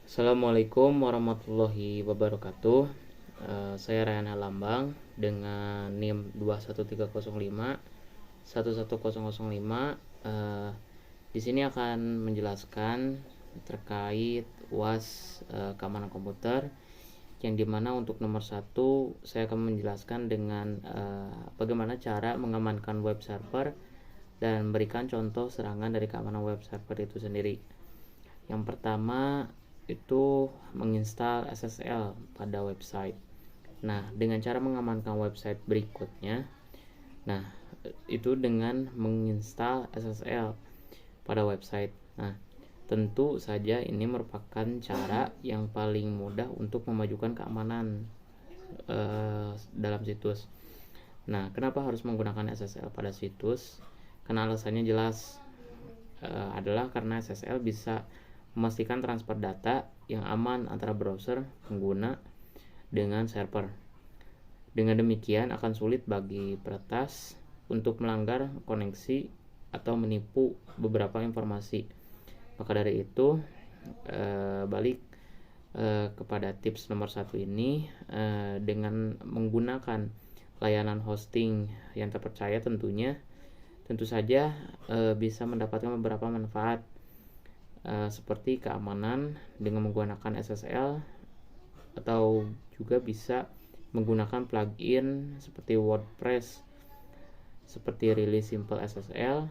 Assalamualaikum warahmatullahi wabarakatuh. Saya Rayhan Lambang dengan NIM 21305 11005. Di sini akan menjelaskan terkait UAS keamanan komputer, yang dimana untuk nomor 1 saya akan menjelaskan dengan bagaimana cara mengamankan web server dan berikan contoh serangan dari keamanan web server itu sendiri. Yang pertama itu menginstal SSL pada website. Nah, dengan cara mengamankan website berikutnya, itu dengan menginstal SSL pada website. Nah, tentu saja ini merupakan cara yang paling mudah untuk memajukan keamanan dalam situs. Nah, kenapa harus menggunakan SSL pada situs? Karena alasannya jelas, adalah karena SSL bisa memastikan transfer data yang aman antara browser pengguna dengan server. Dengan demikian akan sulit bagi peretas untuk melanggar koneksi atau menipu beberapa informasi. Maka dari itu, balik kepada tips nomor 1 ini, dengan menggunakan layanan hosting yang terpercaya tentu saja bisa mendapatkan beberapa manfaat, seperti keamanan dengan menggunakan SSL, atau juga bisa menggunakan plugin seperti WordPress, seperti Release Simple SSL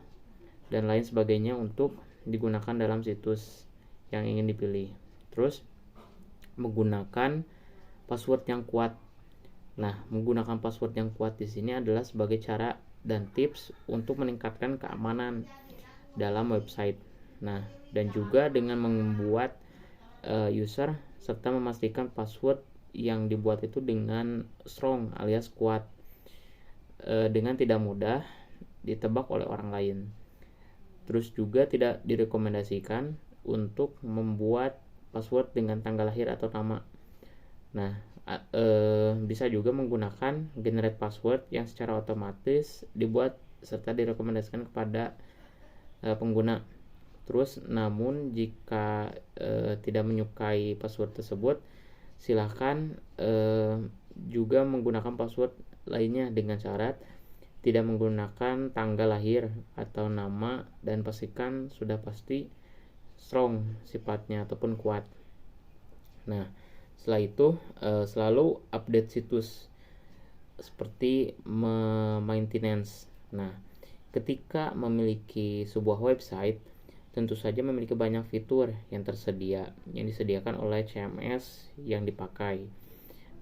dan lain sebagainya untuk digunakan dalam situs yang ingin dipilih. Terus menggunakan password yang kuat. Nah, menggunakan password yang kuat di sini adalah sebagai cara dan tips untuk meningkatkan keamanan dalam website. Nah, dan juga dengan membuat user serta memastikan password yang dibuat itu dengan strong alias kuat, dengan tidak mudah ditebak oleh orang lain. Terus juga tidak direkomendasikan untuk membuat password dengan tanggal lahir atau nama. Nah, bisa juga menggunakan generate password yang secara otomatis dibuat serta direkomendasikan kepada pengguna. Terus namun jika tidak menyukai password tersebut, silahkan juga menggunakan password lainnya dengan syarat tidak menggunakan tanggal lahir atau nama, dan pastikan sudah pasti strong sifatnya ataupun kuat. Nah, setelah itu selalu update situs seperti maintenance. Nah, ketika memiliki sebuah website, tentu saja memiliki banyak fitur yang disediakan oleh CMS yang dipakai.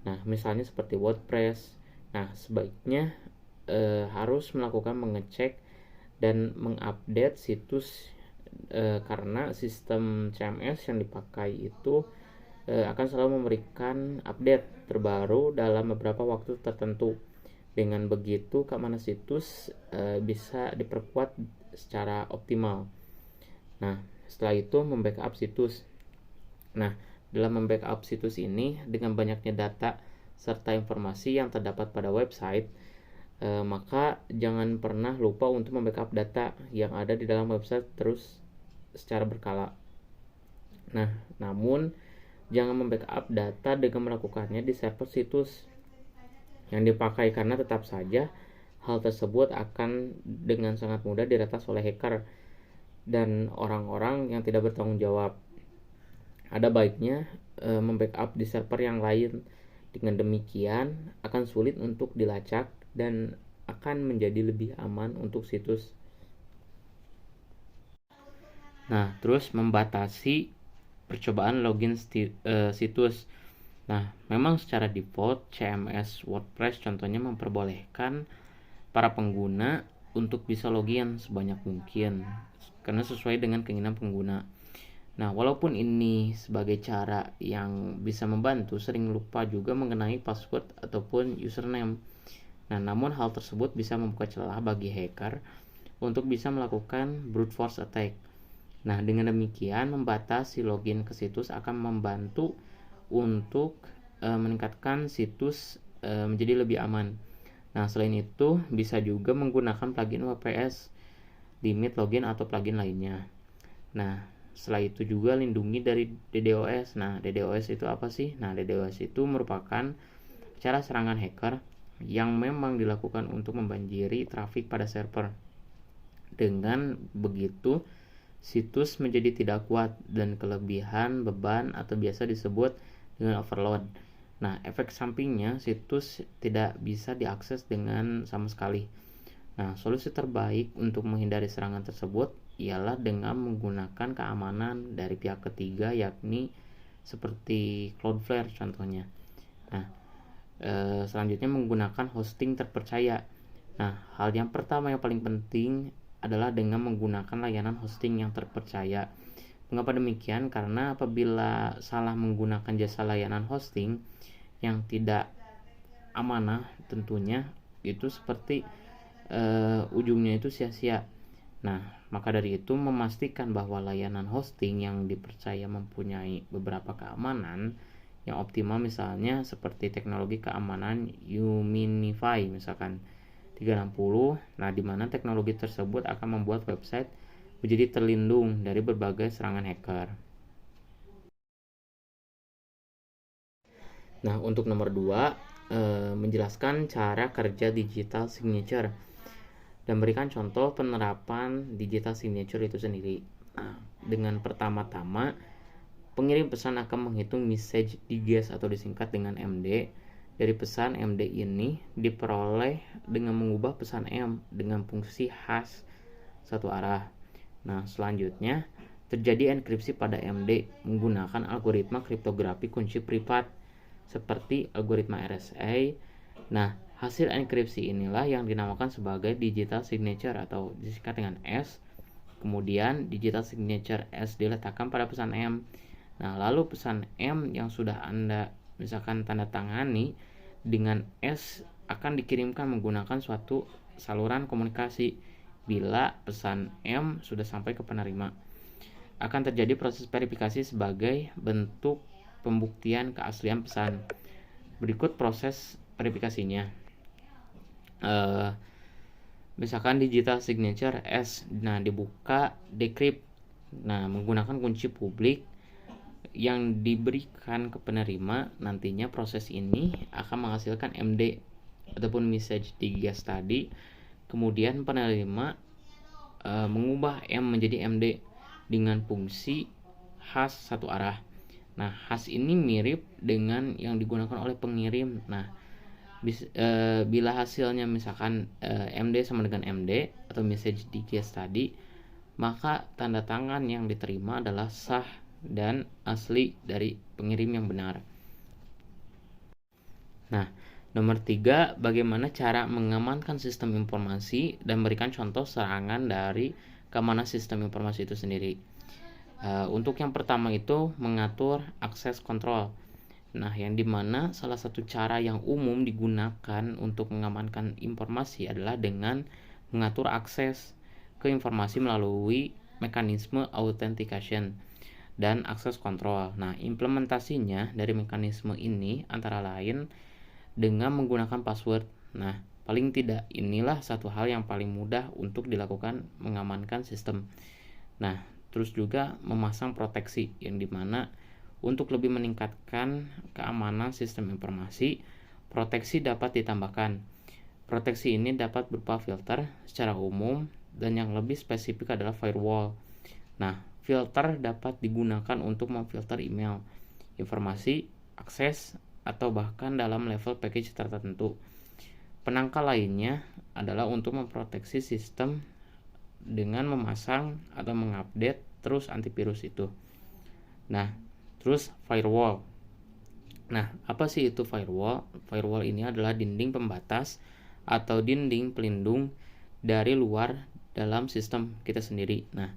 Nah, misalnya seperti WordPress. Nah, sebaiknya harus melakukan mengecek dan mengupdate situs, karena sistem CMS yang dipakai itu akan selalu memberikan update terbaru dalam beberapa waktu tertentu. Dengan begitu, keamanan situs bisa diperkuat secara optimal. Nah, setelah itu membackup situs. Nah, dalam membackup situs ini, dengan banyaknya data serta informasi yang terdapat pada website, maka jangan pernah lupa untuk membackup data yang ada di dalam website terus secara berkala. Nah, namun jangan membackup data dengan melakukannya di server situs yang dipakai, karena tetap saja hal tersebut akan dengan sangat mudah diretas oleh hacker dan orang-orang yang tidak bertanggung jawab. Ada baiknya membackup di server yang lain. Dengan demikian akan sulit untuk dilacak dan akan menjadi lebih aman untuk situs. Nah, terus membatasi percobaan login situs. Nah, memang secara default CMS WordPress contohnya memperbolehkan para pengguna untuk bisa login sebanyak mungkin karena sesuai dengan keinginan pengguna. Nah, walaupun ini sebagai cara yang bisa membantu, sering lupa juga mengenai password ataupun username. Nah, namun hal tersebut bisa membuka celah bagi hacker untuk bisa melakukan brute force attack. Nah, dengan demikian membatasi login ke situs akan membantu untuk meningkatkan situs menjadi lebih aman. Nah, selain itu bisa juga menggunakan plugin WPS, limit login atau plugin lainnya. Nah, setelah itu juga lindungi dari DDoS. Nah, DDoS itu apa sih? Nah, DDoS itu merupakan cara serangan hacker yang memang dilakukan untuk membanjiri trafik pada server. Dengan begitu, situs menjadi tidak kuat dan kelebihan beban atau biasa disebut dengan overload. Nah, efek sampingnya situs tidak bisa diakses dengan sama sekali. Nah, solusi terbaik untuk menghindari serangan tersebut ialah dengan menggunakan keamanan dari pihak ketiga, yakni seperti Cloudflare contohnya. Nah, selanjutnya menggunakan hosting terpercaya. Nah, hal yang pertama yang paling penting adalah dengan menggunakan layanan hosting yang terpercaya. Mengapa demikian? Karena apabila salah menggunakan jasa layanan hosting yang tidak amanah, tentunya itu seperti ujungnya itu sia-sia. Nah, maka dari itu memastikan bahwa layanan hosting yang dipercaya mempunyai beberapa keamanan yang optimal, misalnya seperti teknologi keamanan Uminify misalkan 360. Nah, di mana teknologi tersebut akan membuat website menjadi terlindung dari berbagai serangan hacker. Nah, untuk nomor 2, menjelaskan cara kerja digital signature dan berikan contoh penerapan digital signature itu sendiri. Nah, dengan pertama-tama, pengirim pesan akan menghitung message digest atau disingkat dengan MD. Dari pesan MD ini diperoleh dengan mengubah pesan M dengan fungsi hash satu arah. Nah, selanjutnya terjadi enkripsi pada MD menggunakan algoritma kriptografi kunci privat seperti algoritma RSA. Nah, hasil enkripsi inilah yang dinamakan sebagai digital signature atau disingkat dengan S. Kemudian digital signature S diletakkan pada pesan M. Nah, lalu pesan M yang sudah Anda misalkan tanda tangani dengan S akan dikirimkan menggunakan suatu saluran komunikasi. Bila pesan M sudah sampai ke penerima, akan terjadi proses verifikasi sebagai bentuk pembuktian keaslian pesan. Berikut proses verifikasinya. Misalkan digital signature S, nah dibuka decrypt, nah menggunakan kunci publik yang diberikan ke penerima. Nantinya proses ini akan menghasilkan MD ataupun message digest tadi. Kemudian penerima mengubah M menjadi MD dengan fungsi hash satu arah. Nah, hash ini mirip dengan yang digunakan oleh pengirim. Nah, bila hasilnya misalkan MD sama dengan MD atau message digest tadi, maka tanda tangan yang diterima adalah sah dan asli dari pengirim yang benar. Nah, nomor 3, bagaimana cara mengamankan sistem informasi dan berikan contoh serangan dari keamanan sistem informasi itu sendiri. Untuk yang pertama itu mengatur akses kontrol. Nah, yang dimana salah satu cara yang umum digunakan untuk mengamankan informasi adalah dengan mengatur akses ke informasi melalui mekanisme authentication dan akses kontrol. Nah, implementasinya dari mekanisme ini antara lain dengan menggunakan password. Nah, paling tidak inilah satu hal yang paling mudah untuk dilakukan mengamankan sistem. Nah, terus juga memasang proteksi yang dimana untuk lebih meningkatkan keamanan sistem informasi, proteksi dapat ditambahkan. Proteksi ini dapat berupa filter secara umum dan yang lebih spesifik adalah firewall. Nah, filter dapat digunakan untuk memfilter email, informasi, akses, atau bahkan dalam level package tertentu. Penangkal lainnya adalah untuk memproteksi sistem dengan memasang atau mengupdate terus antivirus itu. Nah, terus firewall. Nah, apa sih itu firewall? Firewall ini adalah dinding pembatas atau dinding pelindung dari luar dalam sistem kita sendiri. Nah,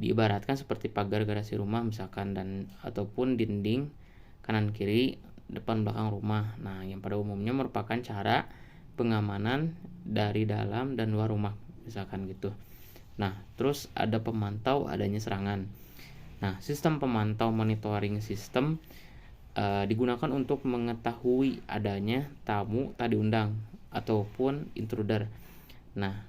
diibaratkan seperti pagar garasi rumah misalkan dan ataupun dinding kanan kiri depan belakang rumah. Nah, yang pada umumnya merupakan cara pengamanan dari dalam dan luar rumah misalkan gitu. Nah, terus ada pemantau adanya serangan. Nah, sistem pemantau monitoring system digunakan untuk mengetahui adanya tamu tak diundang ataupun intruder. Nah,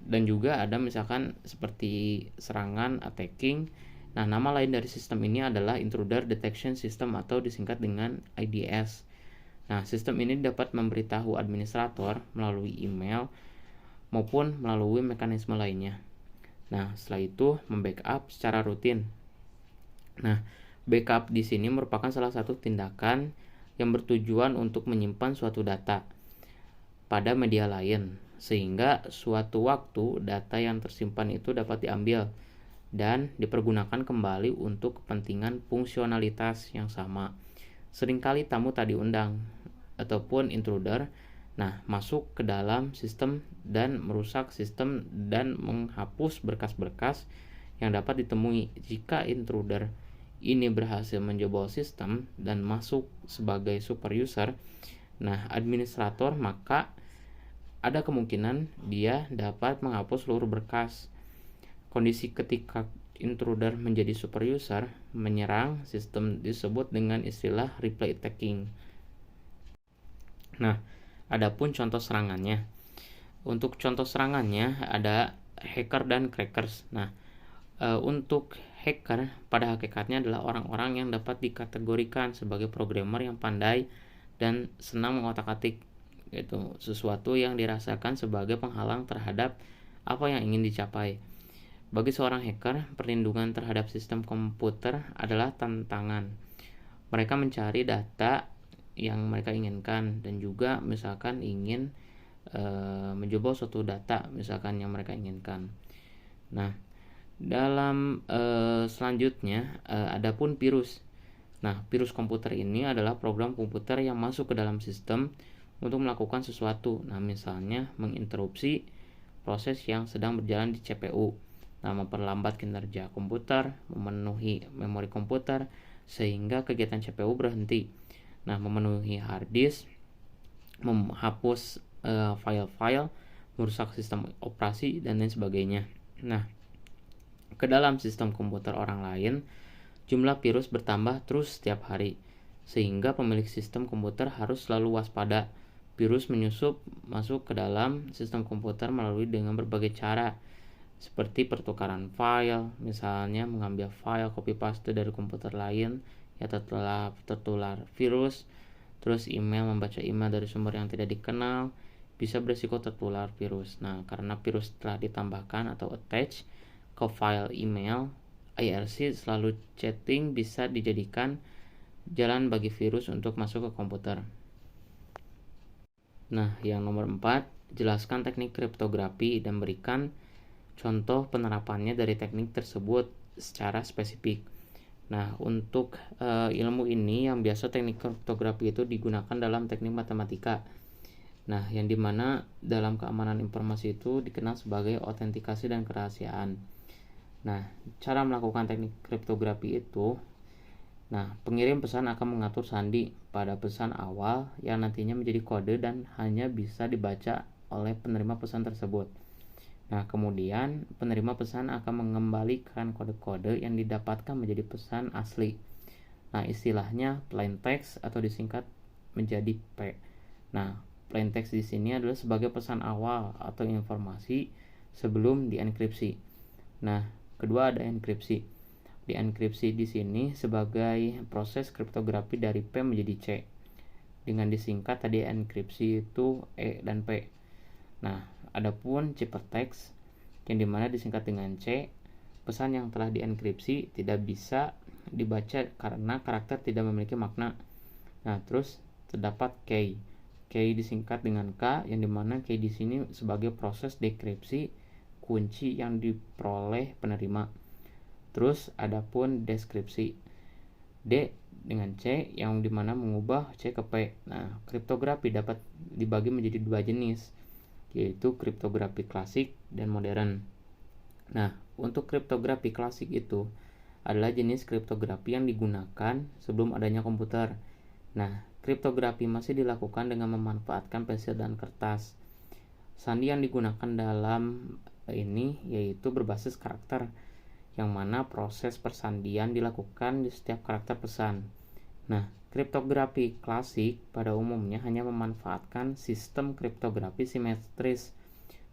Dan juga ada misalkan seperti serangan, attacking. Nah, nama lain dari sistem ini adalah Intruder Detection System atau disingkat dengan IDS. Nah, sistem ini dapat memberitahu administrator melalui email maupun melalui mekanisme lainnya. Nah, setelah itu membackup secara rutin. Nah, backup di sini merupakan salah satu tindakan yang bertujuan untuk menyimpan suatu data pada media lain, sehingga suatu waktu data yang tersimpan itu dapat diambil dan dipergunakan kembali untuk kepentingan fungsionalitas yang sama. Seringkali tamu tak diundang ataupun intruder masuk ke dalam sistem dan merusak sistem dan menghapus berkas-berkas yang dapat ditemui. Jika intruder ini berhasil menjebol sistem dan masuk sebagai super user, administrator, maka ada kemungkinan dia dapat menghapus seluruh berkas. Kondisi ketika intruder menjadi super user menyerang sistem disebut dengan istilah replay attacking. Nah, adapun contoh serangannya. Untuk contoh serangannya ada hacker dan crackers. Untuk hacker pada hakikatnya adalah orang-orang yang dapat dikategorikan sebagai programmer yang pandai dan senang mengotak-atik, yaitu sesuatu yang dirasakan sebagai penghalang terhadap apa yang ingin dicapai. Bagi seorang hacker, perlindungan terhadap sistem komputer adalah tantangan. Mereka mencari data yang mereka inginkan dan juga misalkan ingin menjebol suatu data misalkan yang mereka inginkan. Nah, dalam selanjutnya adapun virus. Nah, virus komputer ini adalah program komputer yang masuk ke dalam sistem untuk melakukan sesuatu. Nah, misalnya menginterupsi proses yang sedang berjalan di CPU. Memperlambat kinerja komputer, memenuhi memori komputer sehingga kegiatan CPU berhenti. Memenuhi hard disk, menghapus file-file, merusak sistem operasi dan lain sebagainya. Ke dalam sistem komputer orang lain, jumlah virus bertambah terus setiap hari, sehingga pemilik sistem komputer harus selalu waspada. Virus menyusup masuk ke dalam sistem komputer melalui dengan berbagai cara, seperti pertukaran file, misalnya mengambil file copy paste dari komputer lain yang tertular virus, terus email, membaca email dari sumber yang tidak dikenal, bisa berisiko tertular virus. Karena virus telah ditambahkan atau attach ke file email, IRC selalu chatting bisa dijadikan jalan bagi virus untuk masuk ke komputer. Yang nomor 4, jelaskan teknik kriptografi dan berikan contoh penerapannya dari teknik tersebut secara spesifik. Untuk ilmu ini yang biasa teknik kriptografi itu digunakan dalam teknik matematika. Yang dimana dalam keamanan informasi itu dikenal sebagai autentikasi dan kerahasiaan. Cara melakukan teknik kriptografi itu, pengirim pesan akan mengatur sandi pada pesan awal yang nantinya menjadi kode dan hanya bisa dibaca oleh penerima pesan tersebut. Kemudian penerima pesan akan mengembalikan kode-kode yang didapatkan menjadi pesan asli. Istilahnya plain text atau disingkat menjadi P. Plain text di sini adalah sebagai pesan awal atau informasi sebelum dienkripsi. Kedua ada enkripsi. Dienkripsi di sini sebagai proses kriptografi dari P menjadi C. Dengan disingkat tadi enkripsi itu E dan P. Adapun ciphertext yang dimana disingkat dengan C, pesan yang telah dienkripsi tidak bisa dibaca karena karakter tidak memiliki makna. Terus terdapat key. Key disingkat dengan K yang dimana key di sini sebagai proses dekripsi kunci yang diperoleh penerima. Terus adapun deskripsi. D dengan C yang dimana mengubah C ke P. Kriptografi dapat dibagi menjadi dua jenis, yaitu kriptografi klasik dan modern. Untuk kriptografi klasik itu adalah jenis kriptografi yang digunakan sebelum adanya komputer. Kriptografi masih dilakukan dengan memanfaatkan pensil dan kertas. Sandi yang digunakan dalam ini yaitu berbasis karakter, yang mana proses persandian dilakukan di setiap karakter pesan. Kriptografi klasik pada umumnya hanya memanfaatkan sistem kriptografi simetris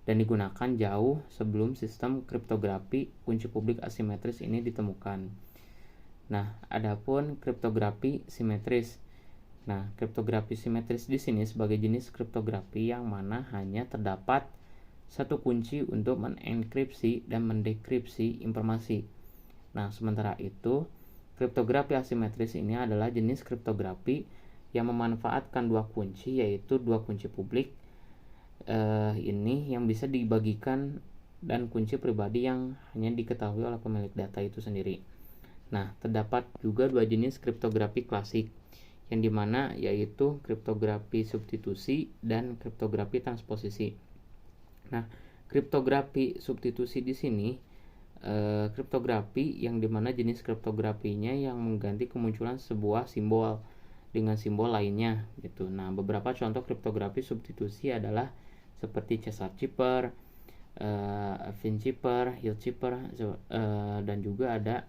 dan digunakan jauh sebelum sistem kriptografi kunci publik asimetris ini ditemukan. Nah, adapun kriptografi simetris. Nah, kriptografi simetris di sini sebagai jenis kriptografi yang mana hanya terdapat satu kunci untuk mengenkripsi dan mendekripsi informasi. Nah, sementara itu, kriptografi asimetris ini adalah jenis kriptografi yang memanfaatkan dua kunci, yaitu dua kunci publik ini yang bisa dibagikan dan kunci pribadi yang hanya diketahui oleh pemilik data itu sendiri. Nah, terdapat juga dua jenis kriptografi klasik, yang dimana yaitu kriptografi substitusi dan kriptografi transposisi. Nah, kriptografi substitusi di sini kriptografi yang dimana jenis kriptografinya yang mengganti kemunculan sebuah simbol dengan simbol lainnya gitu. Nah, beberapa contoh kriptografi substitusi adalah seperti Cesar Cipher, Evin Cipher, Hill Cipher, dan juga ada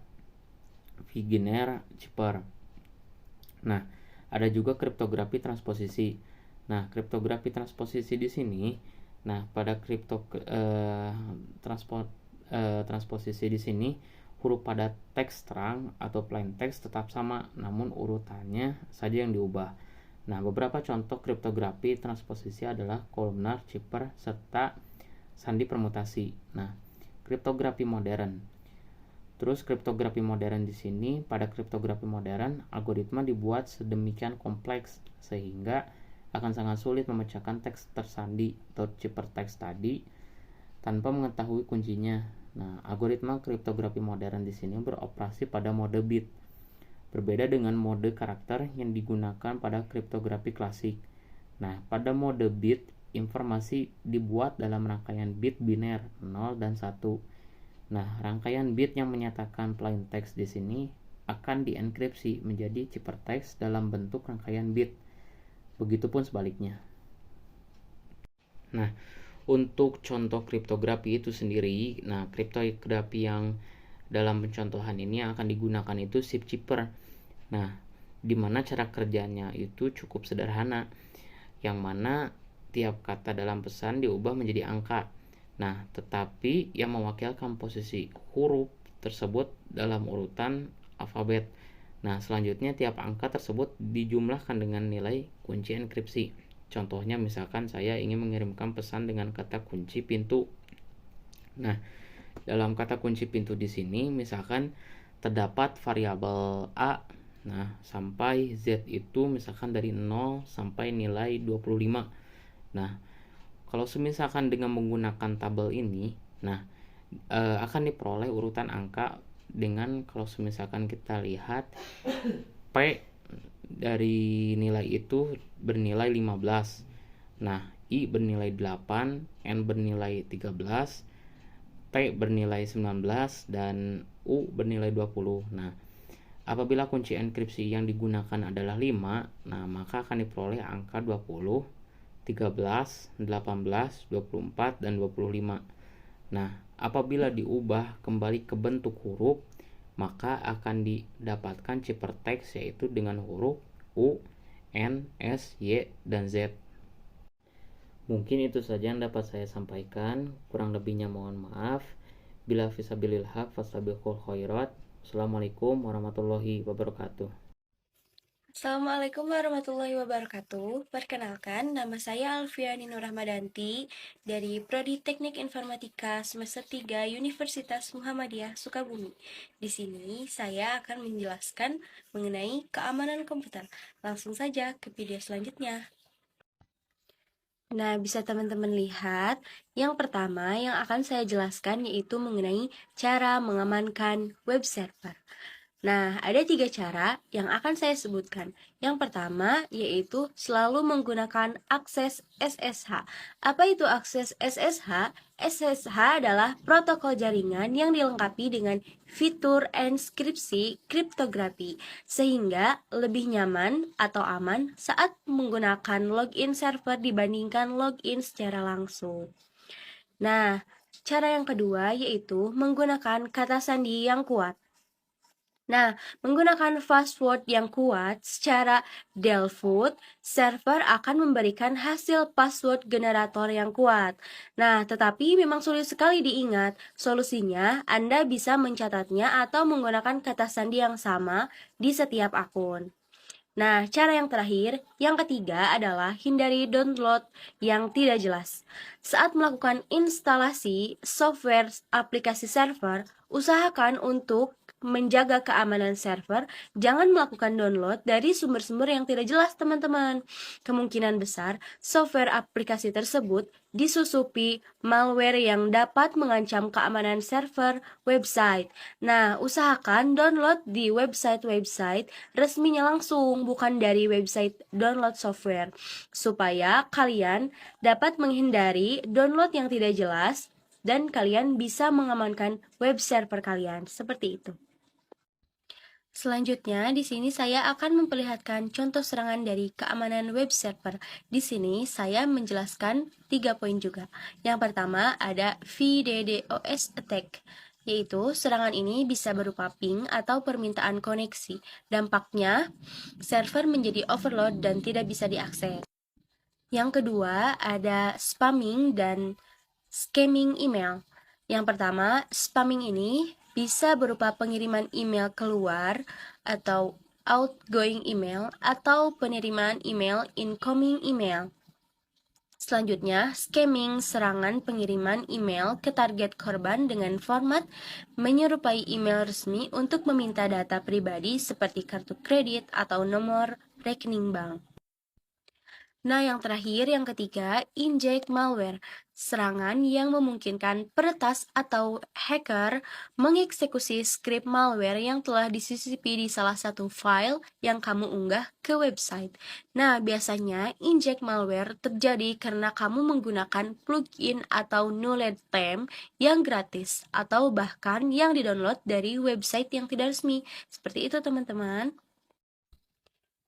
Wegener Cipher. Nah, ada juga kriptografi transposisi. Nah, kriptografi transposisi di sini, nah pada transposisi di sini huruf pada teks terang atau plain text tetap sama, namun urutannya saja yang diubah. Nah, beberapa contoh kriptografi transposisi adalah kolumnar, Cipher, serta sandi permutasi. Nah, kriptografi modern. Terus kriptografi modern di sini, pada kriptografi modern, algoritma dibuat sedemikian kompleks sehingga akan sangat sulit memecahkan teks tersandi atau ciphertext tadi tanpa mengetahui kuncinya. Nah, algoritma kriptografi modern di sini beroperasi pada mode bit. Berbeda dengan mode karakter yang digunakan pada kriptografi klasik. Nah, pada mode bit, informasi dibuat dalam rangkaian bit biner 0 dan 1. Nah, rangkaian bit yang menyatakan plain text di sini akan dienkripsi menjadi ciphertext dalam bentuk rangkaian bit. Begitupun sebaliknya. Nah, untuk contoh kriptografi itu sendiri, nah kriptografi yang dalam pencontohan ini yang akan digunakan itu Cipher. Nah, dimana cara kerjanya itu cukup sederhana, yang mana tiap kata dalam pesan diubah menjadi angka. Nah, tetapi yang mewakilkan posisi huruf tersebut dalam urutan alfabet. Nah, selanjutnya tiap angka tersebut dijumlahkan dengan nilai kunci enkripsi. Contohnya misalkan saya ingin mengirimkan pesan dengan kata kunci pintu. Nah, dalam kata kunci pintu di sini misalkan terdapat variabel A. Nah, sampai Z itu misalkan dari 0 sampai nilai 25. Nah, kalau misalkan dengan menggunakan tabel ini, nah akan diperoleh urutan angka dengan kalau misalkan kita lihat P dari nilai itu bernilai 15. Nah, I bernilai 8, N bernilai 13, T bernilai 19, dan U bernilai 20. Nah, apabila kunci enkripsi yang digunakan adalah 5, nah maka akan diperoleh angka 20, 13, 18, 24, dan 25. Nah, apabila diubah kembali ke bentuk huruf, maka akan didapatkan ciphertext yaitu dengan huruf U, N, S, Y, dan Z. Mungkin itu saja yang dapat saya sampaikan. Kurang lebihnya mohon maaf. Bila fisabilil haq fastabiqul khairat. Assalamualaikum warahmatullahi wabarakatuh. Assalamualaikum warahmatullahi wabarakatuh. Perkenalkan, nama saya Alfiani Nur Rahmadanti dari Prodi Teknik Informatika semester 3 Universitas Muhammadiyah Sukabumi. Di sini saya akan menjelaskan mengenai keamanan komputer. Langsung saja ke video selanjutnya. Nah, bisa teman-teman lihat, yang pertama yang akan saya jelaskan yaitu mengenai cara mengamankan web server. Nah, ada 3 cara yang akan saya sebutkan. Yang pertama yaitu selalu menggunakan akses SSH. Apa itu akses SSH? SSH adalah protokol jaringan yang dilengkapi dengan fitur enskripsi kriptografi, sehingga lebih nyaman atau aman saat menggunakan login server dibandingkan login secara langsung. Nah, cara yang kedua yaitu menggunakan kata sandi yang kuat. Nah, menggunakan password yang kuat secara default, server akan memberikan hasil password generator yang kuat. Nah, tetapi memang sulit sekali diingat. Solusinya, Anda bisa mencatatnya atau menggunakan kata sandi yang sama di setiap akun. Nah, cara yang terakhir, yang ketiga adalah hindari download yang tidak jelas. Saat melakukan instalasi software aplikasi server, usahakan untuk menjaga keamanan server, jangan melakukan download dari sumber-sumber yang tidak jelas, teman-teman. Kemungkinan besar, software aplikasi tersebut disusupi malware yang dapat mengancam keamanan server website. Nah, usahakan download di website-website resminya langsung, bukan dari website download software, supaya kalian dapat menghindari download yang tidak jelas dan kalian bisa mengamankan web server kalian. Seperti itu. Selanjutnya, di sini saya akan memperlihatkan contoh serangan dari keamanan web server. Di sini saya menjelaskan 3 poin juga. Yang pertama ada VDDoS attack, yaitu serangan ini bisa berupa ping atau permintaan koneksi. Dampaknya, server menjadi overload dan tidak bisa diakses. Yang kedua ada spamming dan scamming email. Yang pertama, spamming ini bisa berupa pengiriman email keluar atau outgoing email atau penerimaan email incoming email. Selanjutnya, scamming serangan pengiriman email ke target korban dengan format menyerupai email resmi untuk meminta data pribadi seperti kartu kredit atau nomor rekening bank. Nah, yang terakhir, yang ketiga, inject malware. Serangan yang memungkinkan peretas atau hacker mengeksekusi skrip malware yang telah disisipi di salah satu file yang kamu unggah ke website. Nah, biasanya inject malware terjadi karena kamu menggunakan plugin atau nulled theme yang gratis atau bahkan yang didownload dari website yang tidak resmi. Seperti itu, teman-teman.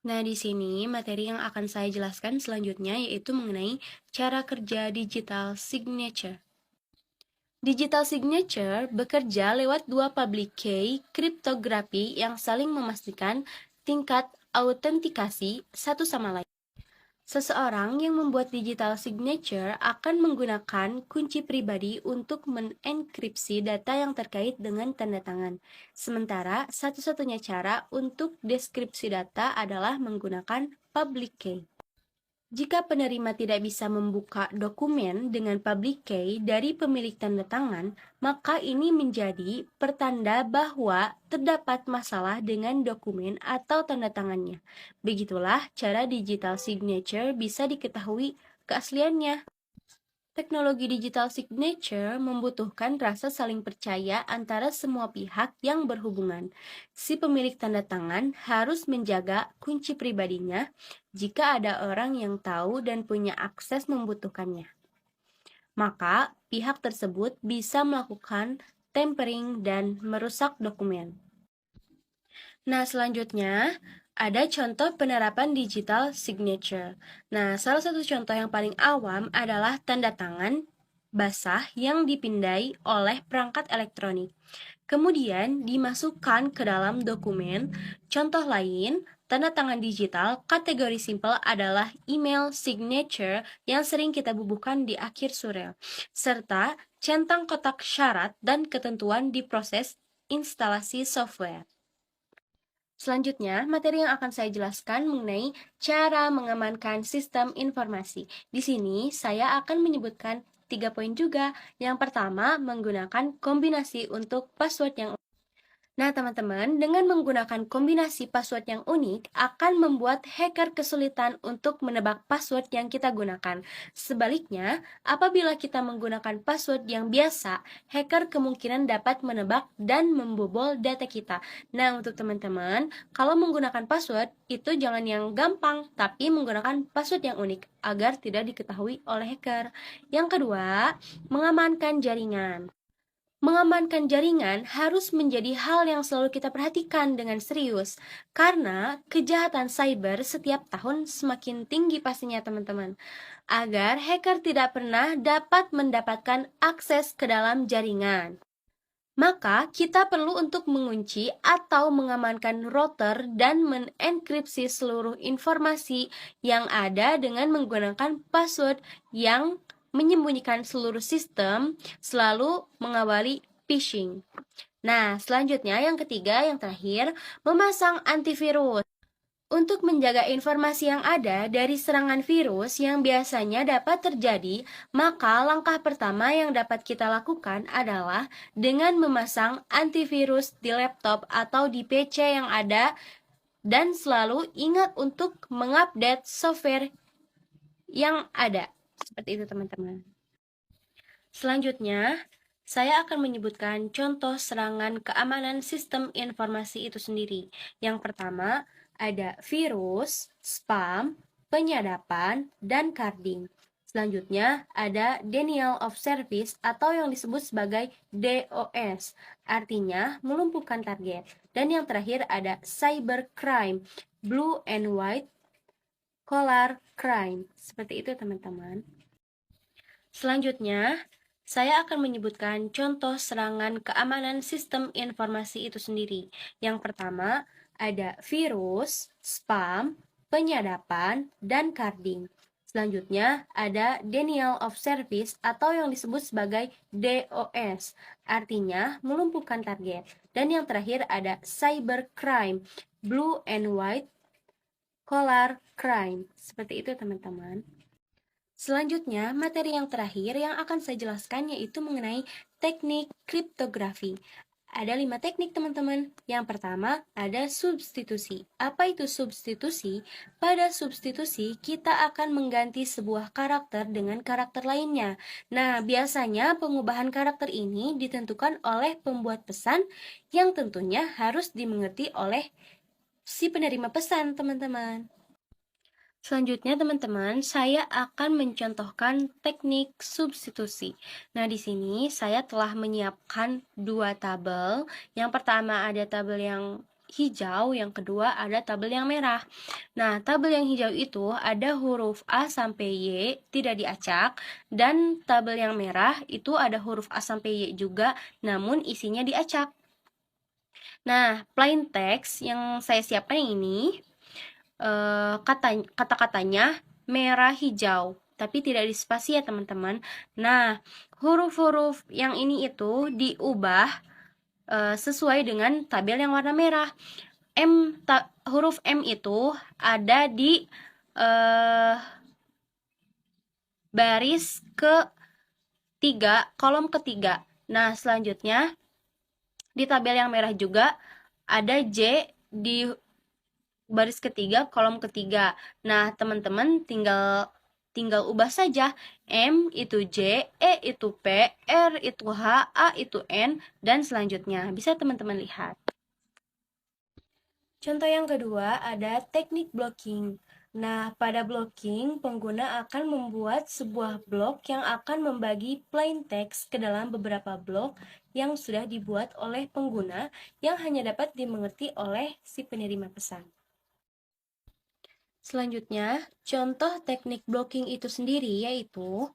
Nah, di sini materi yang akan saya jelaskan selanjutnya yaitu mengenai cara kerja digital signature. Digital signature bekerja lewat dua public key kriptografi yang saling memastikan tingkat autentikasi satu sama lain. Seseorang yang membuat digital signature akan menggunakan kunci pribadi untuk menenkripsi data yang terkait dengan tanda tangan. Sementara, satu-satunya cara untuk deskripsi data adalah menggunakan public key. Jika penerima tidak bisa membuka dokumen dengan public key dari pemilik tanda tangan, maka ini menjadi pertanda bahwa terdapat masalah dengan dokumen atau tanda tangannya. Begitulah cara digital signature bisa diketahui keasliannya. Teknologi digital signature membutuhkan rasa saling percaya antara semua pihak yang berhubungan. Si pemilik tanda tangan harus menjaga kunci pribadinya jika ada orang yang tahu dan punya akses membutuhkannya. Maka, pihak tersebut bisa melakukan tampering dan merusak dokumen. Nah, selanjutnya ada contoh penerapan digital signature. Nah, salah satu contoh yang paling awam adalah tanda tangan basah yang dipindai oleh perangkat elektronik. Kemudian dimasukkan ke dalam dokumen. Contoh lain, tanda tangan digital kategori simple adalah email signature yang sering kita bubuhkan di akhir surel, serta centang kotak syarat dan ketentuan di proses instalasi software. Selanjutnya, materi yang akan saya jelaskan mengenai cara mengamankan sistem informasi. Di sini, saya akan menyebutkan 3 poin juga. Yang pertama, menggunakan kombinasi untuk password yang Nah, teman-teman, dengan menggunakan kombinasi password yang unik akan membuat hacker kesulitan untuk menebak password yang kita gunakan. Sebaliknya, apabila kita menggunakan password yang biasa, hacker kemungkinan dapat menebak dan membobol data kita. Nah, untuk teman-teman, kalau menggunakan password, itu jangan yang gampang, tapi menggunakan password yang unik agar tidak diketahui oleh hacker. Yang kedua, mengamankan jaringan. Mengamankan jaringan harus menjadi hal yang selalu kita perhatikan dengan serius, karena kejahatan cyber setiap tahun semakin tinggi pastinya teman-teman. Agar hacker tidak pernah dapat mendapatkan akses ke dalam jaringan. Maka kita perlu untuk mengunci atau mengamankan router dan menenkripsi seluruh informasi yang ada dengan menggunakan password yang menyembunyikan seluruh sistem, selalu mengawali phishing. Nah, selanjutnya yang ketiga, yang terakhir, memasang antivirus. Untuk menjaga informasi yang ada dari serangan virus yang biasanya dapat terjadi, maka langkah pertama yang dapat kita lakukan adalah dengan memasang antivirus di laptop atau di PC yang ada dan selalu ingat untuk mengupdate software yang ada. Seperti itu, teman-teman. Selanjutnya, saya akan menyebutkan contoh serangan keamanan sistem informasi itu sendiri. Yang pertama, ada virus, spam, penyadapan, dan carding. Selanjutnya, ada denial of service atau yang disebut sebagai DOS, artinya melumpuhkan target. Dan yang terakhir ada cybercrime, blue and white collar crime. Seperti itu, teman-teman. Selanjutnya, saya akan menyebutkan contoh serangan keamanan sistem informasi itu sendiri. Yang pertama, ada virus, spam, penyadapan, dan carding. Selanjutnya, ada denial of service atau yang disebut sebagai DOS, artinya melumpuhkan target. Dan yang terakhir ada cybercrime, blue and white collar crime. Seperti itu, teman-teman. Selanjutnya, materi yang terakhir yang akan saya jelaskan yaitu mengenai teknik kriptografi. Ada 5 teknik, teman-teman. Yang pertama, ada substitusi. Apa itu substitusi? Pada substitusi, kita akan mengganti sebuah karakter dengan karakter lainnya. Nah, biasanya pengubahan karakter ini ditentukan oleh pembuat pesan yang tentunya harus dimengerti oleh si penerima pesan, teman-teman. Selanjutnya, teman-teman, saya akan mencontohkan teknik substitusi. Nah, di sini saya telah menyiapkan 2 tabel. Yang pertama ada tabel yang hijau, yang kedua ada tabel yang merah. Nah, tabel yang hijau itu ada huruf A sampai Y tidak diacak, dan tabel yang merah itu ada huruf A sampai Y juga, namun isinya diacak. Nah, plain text yang saya siapkan ini kata-katanya merah hijau, tapi tidak dispasi ya, teman-teman. Nah, huruf-huruf yang ini itu diubah sesuai dengan tabel yang warna merah. Huruf M itu ada di baris ke-3, kolom ketiga. Nah, selanjutnya di tabel yang merah juga ada J di baris ketiga, kolom ketiga. Nah, teman-teman tinggal ubah saja. M itu J, E itu P, R itu H, A itu N, dan selanjutnya. Bisa teman-teman lihat. Contoh yang kedua ada teknik blocking. Nah, pada blocking, pengguna akan membuat sebuah blok yang akan membagi plain text ke dalam beberapa blok yang sudah dibuat oleh pengguna yang hanya dapat dimengerti oleh si penerima pesan. Selanjutnya, contoh teknik blocking itu sendiri yaitu,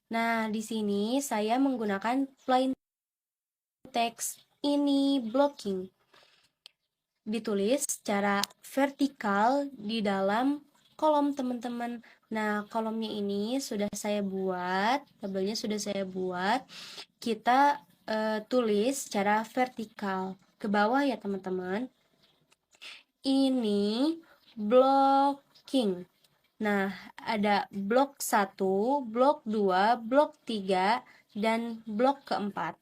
nah di sini saya menggunakan plain text ini blocking. Ditulis secara vertikal di dalam kolom, teman-teman. Nah, kolomnya ini sudah saya buat, tabelnya sudah saya buat. Kita tulis secara vertikal ke bawah ya, teman-teman. Ini blocking. Nah, ada blok 1, blok 2, blok 3, dan blok keempat.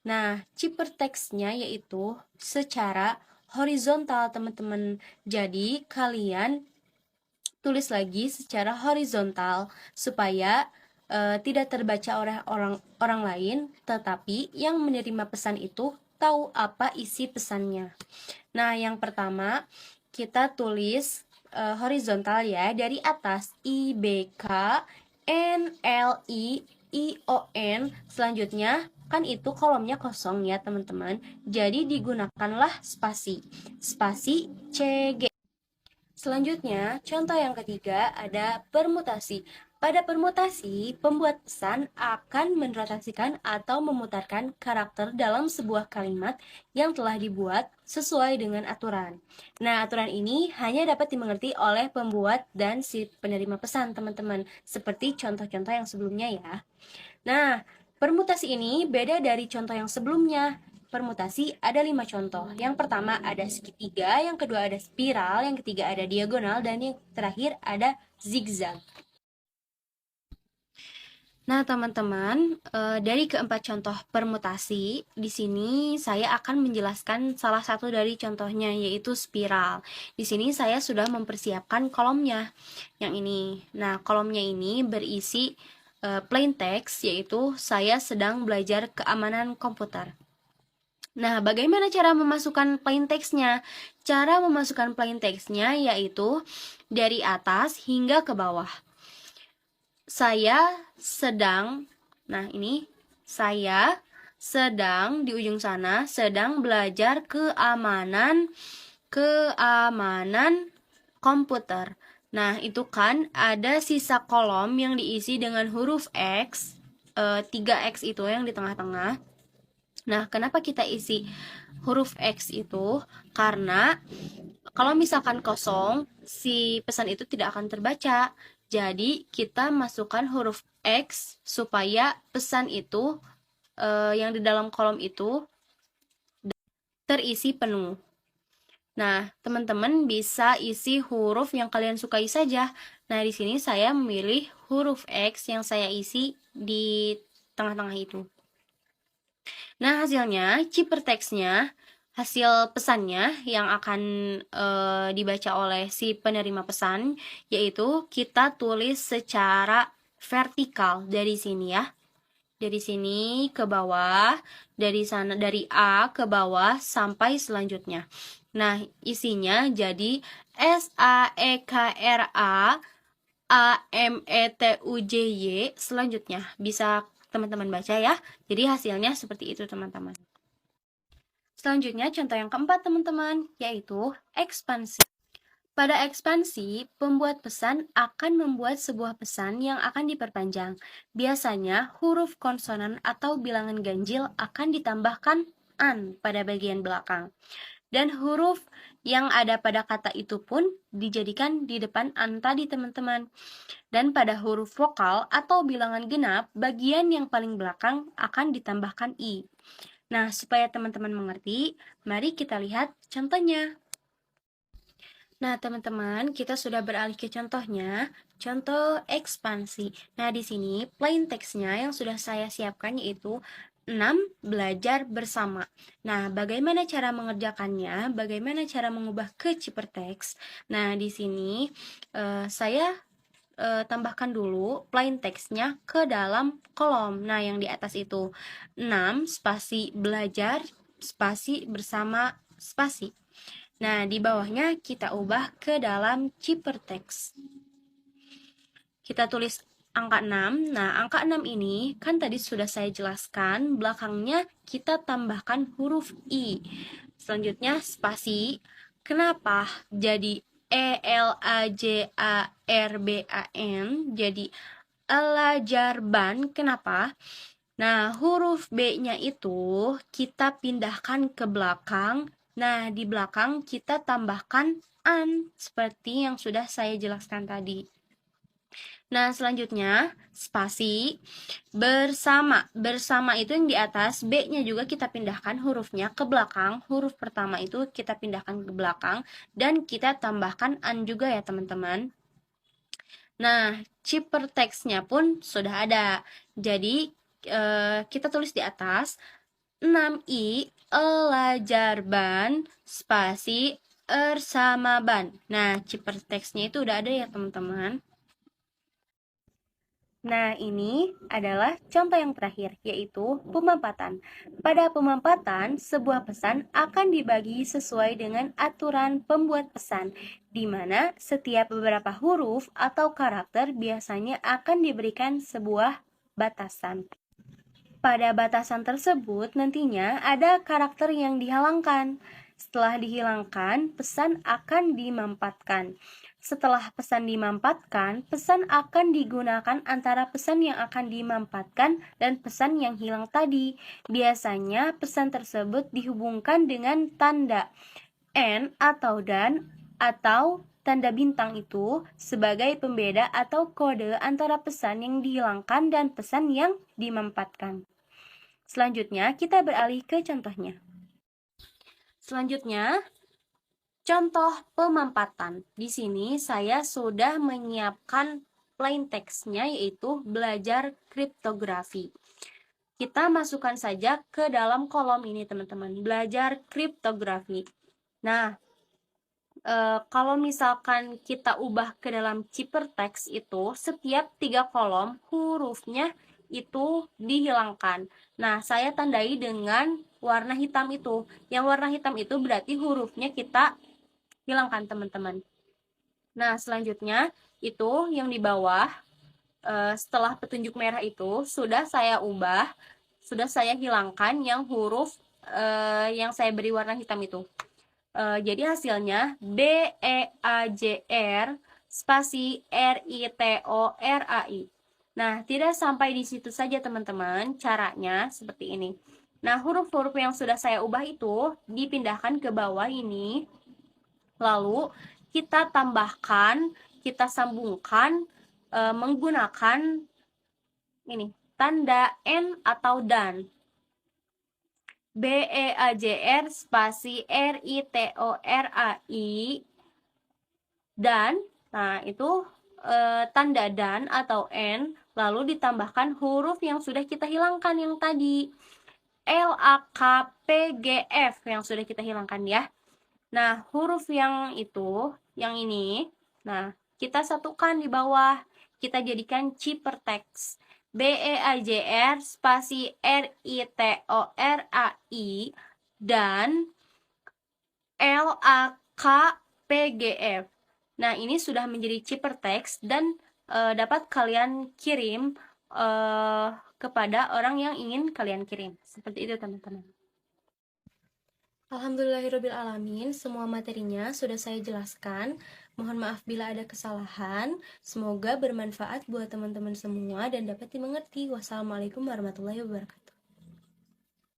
Nah, ciperteksnya yaitu secara horizontal, teman-teman. Jadi, kalian tulis lagi secara horizontal supaya tidak terbaca oleh orang lain, tetapi yang menerima pesan itu tahu apa isi pesannya. Nah, yang pertama kita tulis horizontal ya, dari atas IBK NLIION. Selanjutnya kan itu kolomnya kosong ya, teman-teman. Jadi digunakanlah spasi CG. Selanjutnya, contoh yang ketiga ada permutasi. Pada permutasi, pembuat pesan akan merotasikan atau memutarkan karakter dalam sebuah kalimat yang telah dibuat sesuai dengan aturan. Nah, aturan ini hanya dapat dimengerti oleh pembuat dan si penerima pesan, teman-teman. Seperti contoh-contoh yang sebelumnya ya. Nah, permutasi ini beda dari contoh yang sebelumnya. Permutasi ada 5 contoh. Yang pertama ada segitiga, yang kedua ada spiral, yang ketiga ada diagonal, dan yang terakhir ada zigzag. Nah, teman-teman, dari keempat contoh permutasi, di sini saya akan menjelaskan salah satu dari contohnya, yaitu spiral. Di sini saya sudah mempersiapkan kolomnya, yang ini. Nah, kolomnya ini berisi plain text, yaitu saya sedang belajar keamanan komputer. Nah, bagaimana cara memasukkan plain text-nya? Cara memasukkan plain text-nya yaitu dari atas hingga ke bawah. Saya sedang, nah ini, saya sedang di ujung sana, sedang belajar keamanan komputer. Nah, itu kan ada sisa kolom yang diisi dengan huruf X, 3X itu yang di tengah-tengah. Nah, kenapa kita isi huruf X itu? Karena kalau misalkan kosong, si pesan itu tidak akan terbaca. Jadi, kita masukkan huruf X supaya pesan itu yang di dalam kolom itu terisi penuh. Nah, teman-teman bisa isi huruf yang kalian sukai saja. Nah, di sini saya memilih huruf X yang saya isi di tengah-tengah itu. Nah, hasilnya, ciperteksnya, hasil pesannya yang akan dibaca oleh si penerima pesan, yaitu kita tulis secara vertikal dari sini ya. Dari sini ke bawah, dari sana dari A ke bawah sampai selanjutnya. Nah, isinya jadi SAEKRA AMETUJY selanjutnya. Bisa teman-teman baca ya. Jadi hasilnya seperti itu, teman-teman. Selanjutnya contoh yang keempat, teman-teman, yaitu ekspansi. Pada ekspansi, pembuat pesan akan membuat sebuah pesan yang akan diperpanjang. Biasanya, huruf konsonan atau bilangan ganjil akan ditambahkan an pada bagian belakang. Dan huruf yang ada pada kata itu pun dijadikan di depan an tadi, teman-teman. Dan pada huruf vokal atau bilangan genap, bagian yang paling belakang akan ditambahkan i. Nah, supaya teman-teman mengerti, mari kita lihat contohnya. Nah, teman-teman, kita sudah beralih ke contohnya, contoh ekspansi. Nah, di sini plain text-nya yang sudah saya siapkan yaitu 6 belajar bersama. Nah, bagaimana cara mengerjakannya? Bagaimana cara mengubah ke cipertext? Nah, di sini saya tambahkan dulu plain text-nya ke dalam kolom. Nah, yang di atas itu 6 spasi belajar spasi bersama spasi. Nah, di bawahnya kita ubah ke dalam cipertext. Kita tulis angka 6. Nah, angka 6 ini kan tadi sudah saya jelaskan, belakangnya kita tambahkan huruf I. Selanjutnya spasi. Kenapa jadi ELAJARBAN jadi elajarban? Kenapa? Nah, huruf B-nya itu kita pindahkan ke belakang. Nah, di belakang kita tambahkan an, seperti yang sudah saya jelaskan tadi. Nah, selanjutnya spasi bersama. Bersama itu yang di atas, B-nya juga kita pindahkan hurufnya ke belakang. Huruf pertama itu kita pindahkan ke belakang dan kita tambahkan an juga ya, teman-teman. Nah, cipertext-nya pun sudah ada. Jadi, kita tulis di atas 6i elajarban spasi ersamaban. Nah, cipertext-nya itu udah ada ya, teman-teman. Nah, ini adalah contoh yang terakhir, yaitu pemampatan. Pada pemampatan, sebuah pesan akan dibagi sesuai dengan aturan pembuat pesan, di mana setiap beberapa huruf atau karakter biasanya akan diberikan sebuah batasan. Pada batasan tersebut nantinya ada karakter yang dihalangkan. Setelah dihilangkan, pesan akan dimampatkan. Setelah pesan dimampatkan, pesan akan digunakan antara pesan yang akan dimampatkan dan pesan yang hilang tadi. Biasanya pesan tersebut dihubungkan dengan tanda N atau dan atau tanda bintang itu sebagai pembeda atau kode antara pesan yang dihilangkan dan pesan yang dimampatkan. Selanjutnya, kita beralih ke contohnya. Selanjutnya, contoh pemampatan. Di sini saya sudah menyiapkan plain text-nya, yaitu belajar kriptografi. Kita masukkan saja ke dalam kolom ini, teman-teman. Belajar kriptografi. Nah, kalau misalkan kita ubah ke dalam ciphertext itu, setiap 3 kolom hurufnya itu dihilangkan. Nah, saya tandai dengan warna hitam itu. Yang warna hitam itu berarti hurufnya kita hilangkan, teman-teman. Nah, selanjutnya itu yang di bawah, setelah petunjuk merah itu sudah saya ubah, sudah saya hilangkan yang huruf yang saya beri warna hitam itu. Jadi hasilnya BEAJR spasi RITORAI. Nah, tidak sampai di situ saja, teman-teman. Caranya seperti ini. Nah, huruf-huruf yang sudah saya ubah itu dipindahkan ke bawah ini. Lalu kita tambahkan, kita sambungkan menggunakan ini tanda N atau dan. BEAJR spasi RITORAI dan, nah itu tanda dan atau N, lalu ditambahkan huruf yang sudah kita hilangkan yang tadi, LAKPGF yang sudah kita hilangkan ya. Nah, huruf yang itu, yang ini, nah kita satukan di bawah, kita jadikan ciphertext. BEAJR spasi RITORAI dan LAKPGF. Nah, ini sudah menjadi ciphertext dan dapat kalian kirim kepada orang yang ingin kalian kirim. Seperti itu, teman-teman. Alhamdulillahirrabbilalamin, semua materinya sudah saya jelaskan. Mohon maaf bila ada kesalahan. Semoga bermanfaat buat teman-teman semua dan dapat dimengerti. Wassalamualaikum warahmatullahi wabarakatuh.